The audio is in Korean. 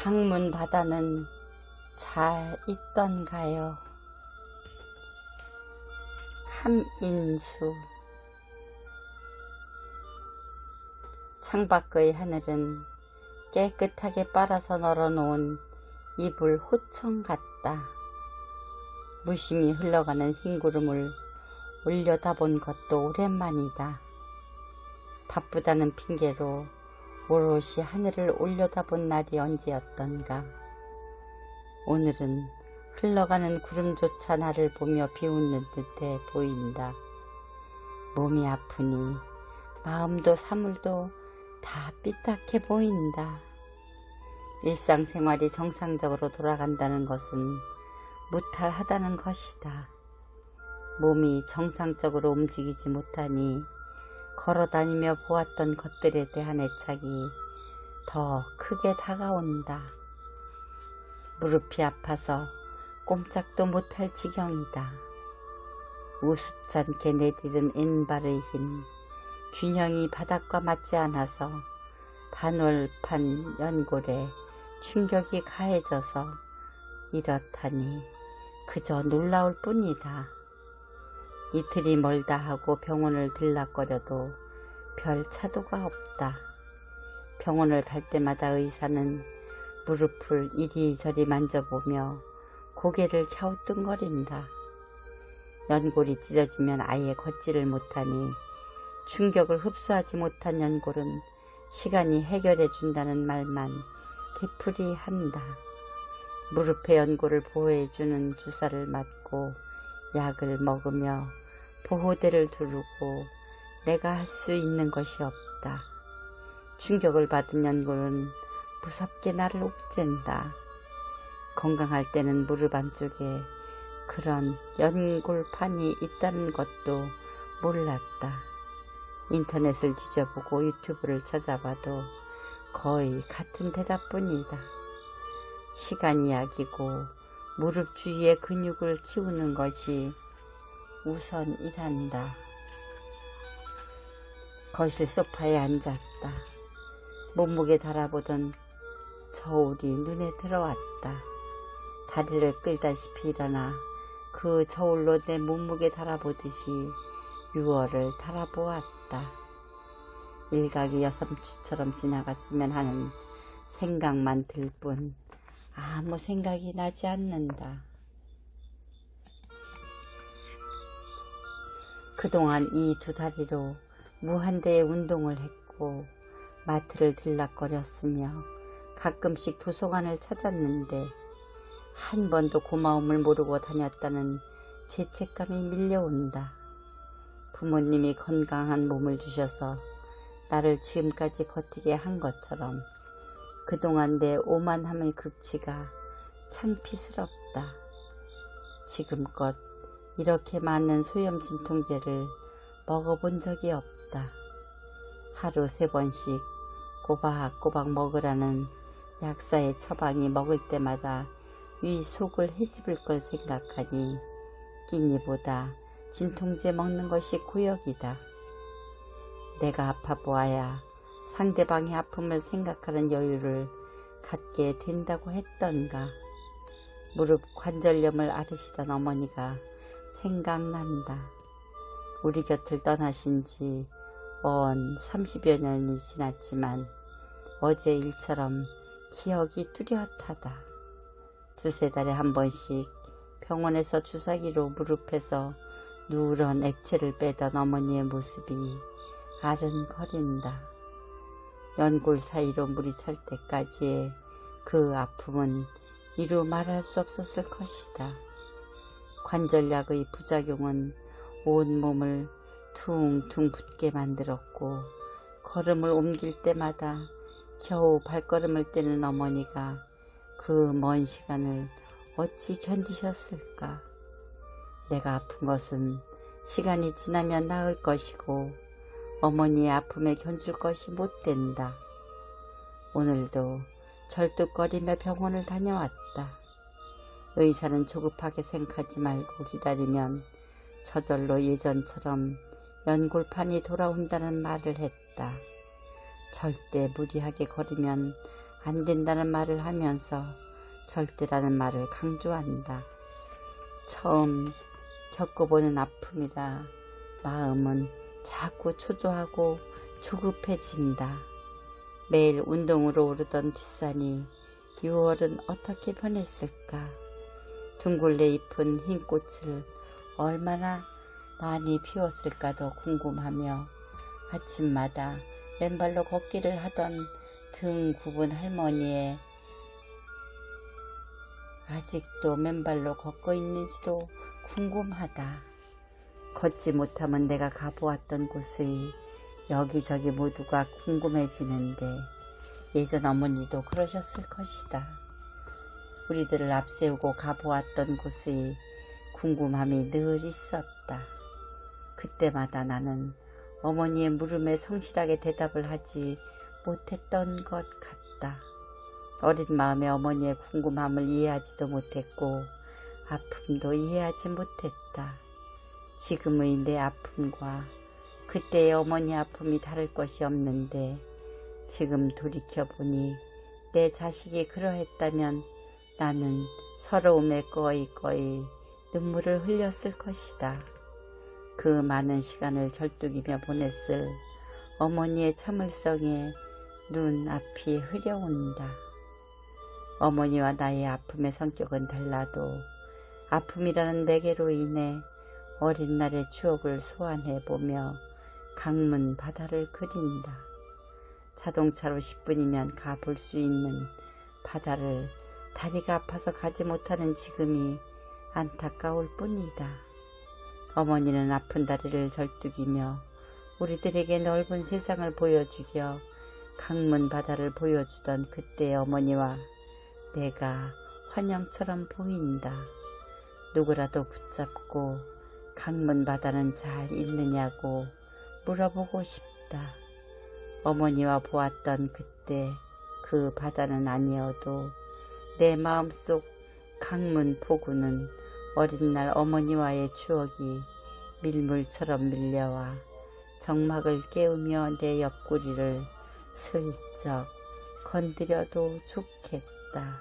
강문 바다는 잘 있던가요? 함인수. 창밖의 하늘은 깨끗하게 빨아서 널어놓은 이불 호청 같다. 무심히 흘러가는 흰 구름을 올려다본 것도 오랜만이다. 바쁘다는 핑계로 오롯이 하늘을 올려다본 날이 언제였던가. 오늘은 흘러가는 구름조차 나를 보며 비웃는 듯해 보인다. 몸이 아프니 마음도 사물도 다 삐딱해 보인다. 일상생활이 정상적으로 돌아간다는 것은 무탈하다는 것이다. 몸이 정상적으로 움직이지 못하니 걸어다니며 보았던 것들에 대한 애착이 더 크게 다가온다. 무릎이 아파서 꼼짝도 못할 지경이다. 우습잖게 내디딘 왼발의 힘, 균형이 바닥과 맞지 않아서 반월판 연골에 충격이 가해져서 이렇다니 그저 놀라울 뿐이다. 이틀이 멀다 하고 병원을 들락거려도 별 차도가 없다. 병원을 갈 때마다 의사는 무릎을 이리저리 만져보며 고개를 갸우뚱거린다. 연골이 찢어지면 아예 걷지를 못하니 충격을 흡수하지 못한 연골은 시간이 해결해 준다는 말만 되풀이한다. 무릎의 연골을 보호해주는 주사를 맞고 약을 먹으며 보호대를 두르고 내가 할 수 있는 것이 없다. 충격을 받은 연골은 무섭게 나를 옥죄인다. 건강할 때는 무릎 안쪽에 그런 연골판이 있다는 것도 몰랐다. 인터넷을 뒤져보고 유튜브를 찾아봐도 거의 같은 대답뿐이다. 시간이 약이고 무릎 주위의 근육을 키우는 것이 우선이란다. 거실 소파에 앉았다. 몸무게 달아보던 저울이 눈에 들어왔다. 다리를 끌다시피 일어나 그 저울로 내 몸무게 달아보듯이 6월을 달아보았다. 일각이 여삼추처럼 지나갔으면 하는 생각만 들 뿐 아무 생각이 나지 않는다. 그동안 이 두 다리로 무한대의 운동을 했고 마트를 들락거렸으며 가끔씩 도서관을 찾았는데 한 번도 고마움을 모르고 다녔다는 죄책감이 밀려온다. 부모님이 건강한 몸을 주셔서 나를 지금까지 버티게 한 것처럼 그동안 내 오만함의 극치가 창피스럽다. 지금껏 이렇게 많은 소염 진통제를 먹어본 적이 없다. 하루 3번씩 꼬박꼬박 먹으라는 약사의 처방이 먹을 때마다 위 속을 헤집을 걸 생각하니 끼니보다 진통제 먹는 것이 고역이다. 내가 아파 보아야 상대방의 아픔을 생각하는 여유를 갖게 된다고 했던가. 무릎 관절염을 앓으시던 어머니가 생각난다. 우리 곁을 떠나신 지 언 30여 년이 지났지만 어제 일처럼 기억이 뚜렷하다. 2-3달에 한 번씩 병원에서 주사기로 무릎에서 누런 액체를 빼던 어머니의 모습이 아른거린다. 연골 사이로 물이 찰 때까지의 그 아픔은 이루 말할 수 없었을 것이다. 관절약의 부작용은 온몸을 퉁퉁 붓게 만들었고 걸음을 옮길 때마다 겨우 발걸음을 떼는 어머니가 그 먼 시간을 어찌 견디셨을까. 내가 아픈 것은 시간이 지나면 나을 것이고 어머니의 아픔에 견줄 것이 못 된다. 오늘도 절뚝거리며 병원을 다녀왔다. 의사는 조급하게 생각하지 말고 기다리면 저절로 예전처럼 연골판이 돌아온다는 말을 했다. 절대 무리하게 걸으면 안 된다는 말을 하면서 절대라는 말을 강조한다. 처음 겪어보는 아픔이라 마음은 자꾸 초조하고 조급해진다. 매일 운동으로 오르던 뒷산이 6월은 어떻게 변했을까? 둥글레 잎은 흰 꽃을 얼마나 많이 피웠을까도 궁금하며 아침마다 맨발로 걷기를 하던 등 굽은 할머니의 아직도 맨발로 걷고 있는지도 궁금하다. 걷지 못하면 내가 가보았던 곳의 여기저기 모두가 궁금해지는데 예전 어머니도 그러셨을 것이다. 우리들을 앞세우고 가보았던 곳의 궁금함이 늘 있었다. 그때마다 나는 어머니의 물음에 성실하게 대답을 하지 못했던 것 같다. 어린 마음에 어머니의 궁금함을 이해하지도 못했고 아픔도 이해하지 못했다. 지금의 내 아픔과 그때의 어머니 아픔이 다를 것이 없는데 지금 돌이켜보니 내 자식이 그러했다면 나는 서러움에 꺼이꺼이 눈물을 흘렸을 것이다. 그 많은 시간을 절뚝이며 보냈을 어머니의 참을성에 눈앞이 흐려온다. 어머니와 나의 아픔의 성격은 달라도 아픔이라는 매개로 인해 어린 날의 추억을 소환해보며 강문 바다를 그린다. 자동차로 10분이면 가볼 수 있는 바다를 다리가 아파서 가지 못하는 지금이 안타까울 뿐이다. 어머니는 아픈 다리를 절뚝이며 우리들에게 넓은 세상을 보여주려 강문 바다를 보여주던 그때의 어머니와 내가 환영처럼 보인다. 누구라도 붙잡고 강문 바다는 잘 있느냐고 물어보고 싶다. 어머니와 보았던 그때 그 바다는 아니어도 내 마음속 강문 포구는 어린 날 어머니와의 추억이 밀물처럼 밀려와 정막을 깨우며 내 옆구리를 슬쩍 건드려도 좋겠다.